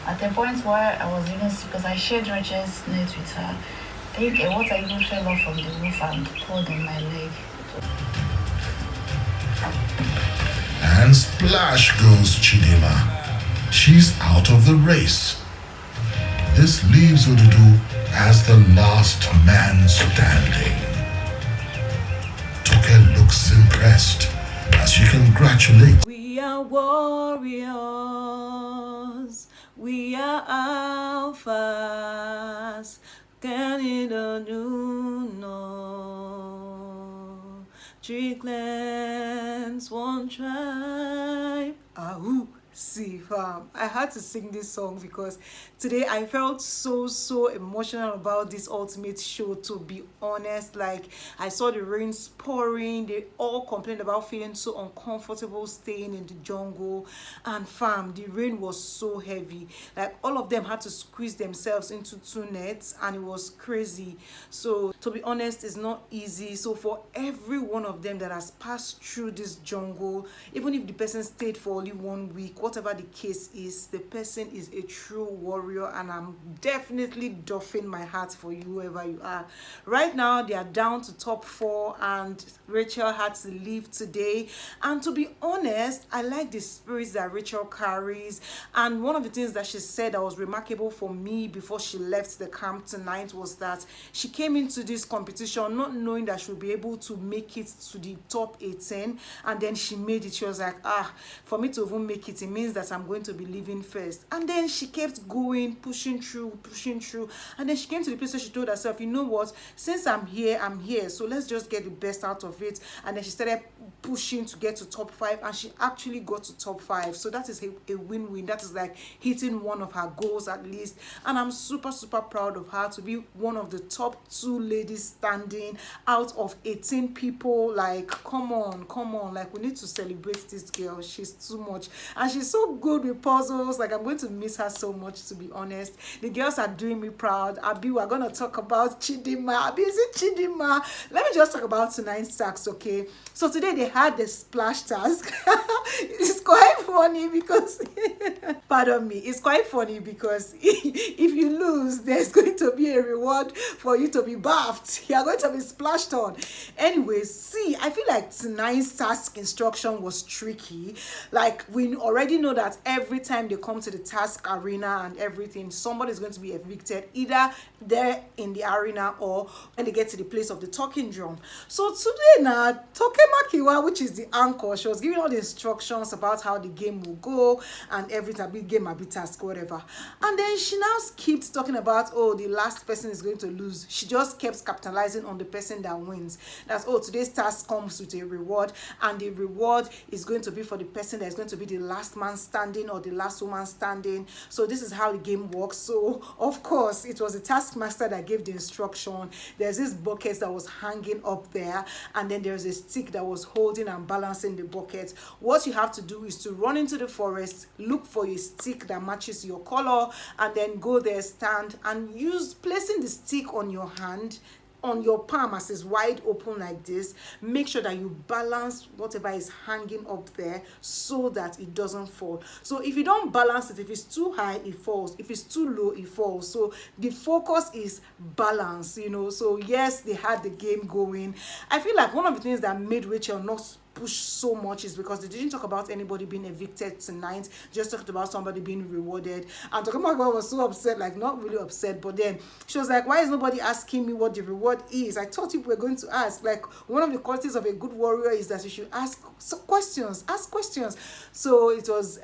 At the point where I was even sick, because I shared Rachael's note with her, I think a water even fell off from the roof and poured on my leg. And splash goes Chidima. She's out of the race. This leaves Odudo as the last man standing. Toke looks impressed as she congratulates. We are warriors. We are alphas. Getting a new no. 3 clans, 1 tribe. Ahoo. See, fam, I had to sing this song because today I felt so emotional about this ultimate show, to be honest. Like, I saw the rains pouring, they all complained about feeling so uncomfortable staying in the jungle, and fam, the rain was so heavy, like all of them had to squeeze themselves into 2 nets, and it was crazy. So to be honest, it's not easy. So for every one of them that has passed through this jungle, even if the person stayed for only 1 week, whatever the case is, the person is a true warrior, and I'm definitely doffing my hat for you, whoever you are. Right now they are down to top 4, and Rachael had to leave today. And to be honest, I like the spirits that Rachael carries, and one of the things that she said that was remarkable for me before she left the camp tonight was that she came into this competition not knowing that she would be able to make it to the top 18, and then she made it. She was like, for me to even make it means that I'm going to be leaving first. And then she kept going, pushing through, and then she came to the place where she told herself, you know what, since I'm here, so let's just get the best out of it. And then she started pushing to get to top 5, and she actually got to top 5. So that is a win-win. That is like hitting one of her goals at least, and I'm super proud of her to be one of the top 2 ladies standing out of 18 people. Like, come on, like, we need to celebrate this girl. She's too much, and she's so good with puzzles. Like, I'm going to miss her so much, to be honest. The girls are doing me proud. Abi, we're gonna talk about Chidima. Abi, is it Chidima? Let me just talk about tonight's tasks, okay? So today they had the splash task. It's quite funny because pardon me, it's quite funny because if you lose, there's going to be a reward for you to be bathed. You're going to be splashed on. Anyways, see, I feel like tonight's task instruction was tricky. Like, we already know that every time they come to the task arena and everything, somebody's going to be evicted, either there in the arena or when they get to the place of the talking drum. So today now, Toke Makiwa, which is the anchor, she was giving all the instructions about how the game will go and everything, big game, a bit task, whatever. And then she now keeps talking about, oh, the last person is going to lose. She just kept capitalizing on the person that wins. That's, oh, today's task comes with a reward, and the reward is going to be for the person that is going to be the last man standing or the last woman standing. So this is how the game works. So of course it was the taskmaster that gave the instruction. There's this bucket that was hanging up there, and then there's a stick that was holding and balancing the bucket. What you have to do is to run into the forest, look for a stick that matches your color, and then go there, stand, and use placing the stick on your hand, on your palm as it's wide open like this. Make sure that you balance whatever is hanging up there so that it doesn't fall. So if you don't balance it, if it's too high, it falls. If it's too low, it falls. So the focus is balance, you know. So yes, they had the game going. I feel like one of the things that made Rachael not push so much is because they didn't talk about anybody being evicted tonight, just talked about somebody being rewarded. And Tokumagwa was so upset, like not really upset, but then she was like, why is nobody asking me what the reward is? I thought you were going to ask. Like, one of the qualities of a good warrior is that you should ask questions. So it was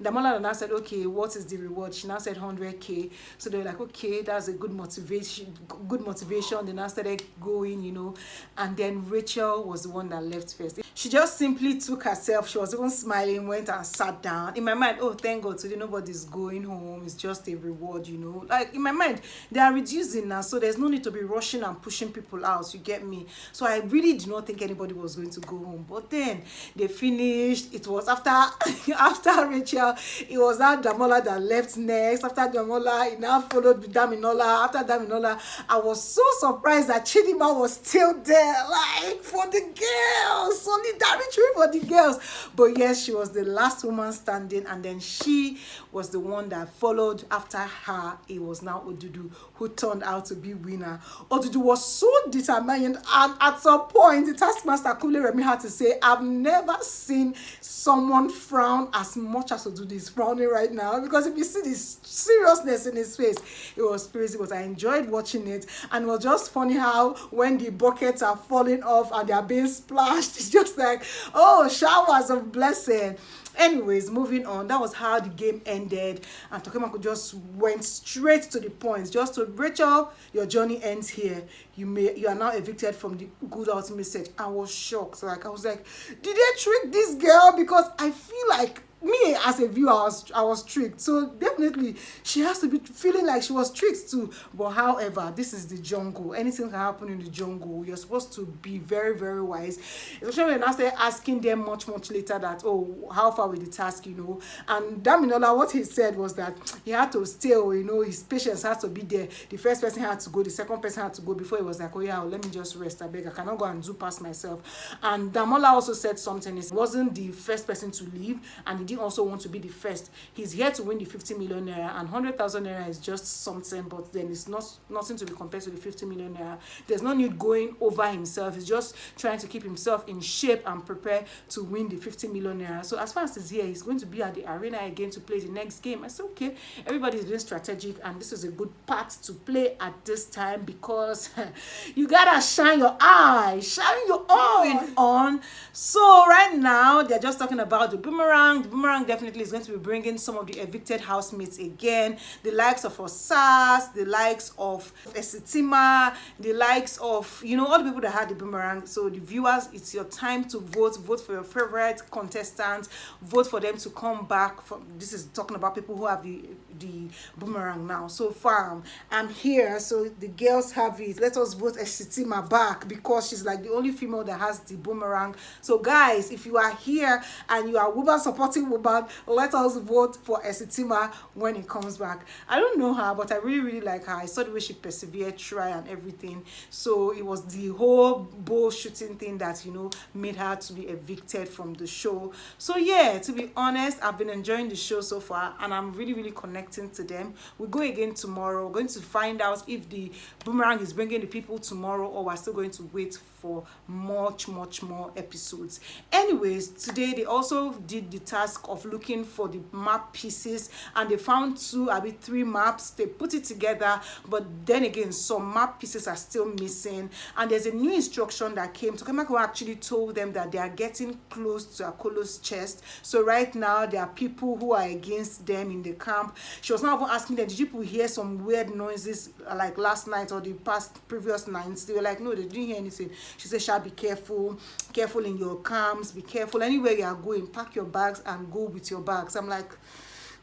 Damola now said, okay, what is the reward? She now said 100k. So they were like, okay, that's a good motivation. They now started going, you know. And then Rachael was the one that left first. She just simply took herself, she was even smiling, went and sat down. In my mind, oh, thank God, today nobody's going home. It's just a reward, you know. Like, in my mind, they are reducing now, so there's no need to be rushing and pushing people out, you get me? So I really did not think anybody was going to go home. But then they finished. It was after Rachael, it was that Damola that left next. After Damola, it now followed with Daminola. After Daminola, I was so surprised that Chidima was still there, like, for the girls, only the territory for the girls. But yes, she was the last woman standing, and then she was the one that followed after her. It was now Odudo who turned out to be winner. Odudo was so determined, and at some point the taskmaster Kule Remi had to say, I've never seen someone frown as much as Odudo is frowning right now, because if you see this seriousness in his face, it was crazy. But I enjoyed watching it, and it was just funny how when the buckets are falling off and they are being splashed, it's just like, oh, showers of blessing. Anyways, moving on, that was how the game ended, and Toughening just went straight to the point. Just to Rachael, your journey ends here. You are now evicted from the Gulder ultimate set. I was shocked. Like, I was like, did they trick this girl? Because I feel like me as a viewer, I was tricked. So definitely she has to be feeling like she was tricked too. But however, this is the jungle. Anything can happen in the jungle. You're supposed to be very, very wise. Especially when I started asking them much later that, oh, how far with the task, you know. And Daminola, what he said was that he had to stay, you know, his patience has to be there. The first person had to go, the second person had to go before he was like, oh yeah, let me just rest. I beg, I cannot go and do past myself. And Damola also said something. He wasn't the first person to leave, and he didn't also want to be the first. He's here to win the 50 million naira, and 100,000 naira is just something, but then it's nothing to be compared to the 50 million naira. There's no need going over himself. He's just trying to keep himself in shape and prepare to win the 50 million naira. So as far as he's here, he's going to be at the arena again to play the next game. I said, okay, everybody's being strategic, and this is a good part to play at this time, because you gotta shine your eye, shine your eye on. So right now they're just talking about the boomerang. The boomerang definitely is going to be bringing some of the evicted housemates again, the likes of Osas, the likes of Esitima, the likes of, you know, all the people that had the boomerang. So the viewers, it's your time to vote for your favorite contestant, vote for them to come back. This is talking about people who have the boomerang now. So far I'm here, so the girls have it. Let us vote Esitima back, because she's like the only female that has the boomerang. So guys, if you are here and you are woman supporting woman, let us vote for Esitima when it comes back. I don't know her, but I really like her. I saw the way she persevered, try and everything. So it was the whole bow shooting thing that, you know, made her to be evicted from the show. So yeah, to be honest, I've been enjoying the show so far, and I'm really connecting to them. We go again tomorrow. We're going to find out if the boomerang is bringing the people tomorrow, or we're still going to wait for much more episodes. Anyways, today they also did the task of looking for the map pieces, and they found 3 maps. They put it together, but then again, some map pieces are still missing, and there's a new instruction that came. Toughening actually told them that they are getting close to Akolo's chest. So right now there are people who are against them in the camp. She was not even asking them, did you people hear some weird noises like last night or the previous nights? They were like, no, they didn't hear anything. She said, shall be careful in your camps, be careful anywhere you are going, pack your bags and go with your bags. I'm like,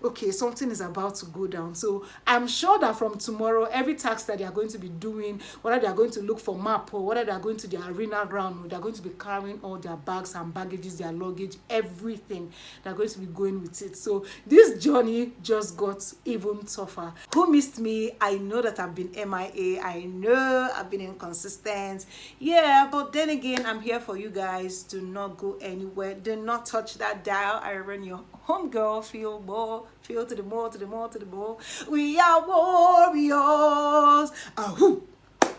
okay, something is about to go down. So I'm sure that from tomorrow, every task that they are going to be doing, whether they are going to look for map, or whether they are going to the arena ground, or they are going to be carrying all their bags and baggages, their luggage, everything, they are going to be going with it. So this journey just got even tougher. Who missed me? I know that I've been MIA. I know I've been inconsistent. Yeah, but then again, I'm here for you guys. Do not go anywhere. Do not touch that dial. I run your homegirl. Feel more. Feel to the more, to the more, to the more. We are warriors. Oh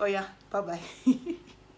yeah. Bye-bye.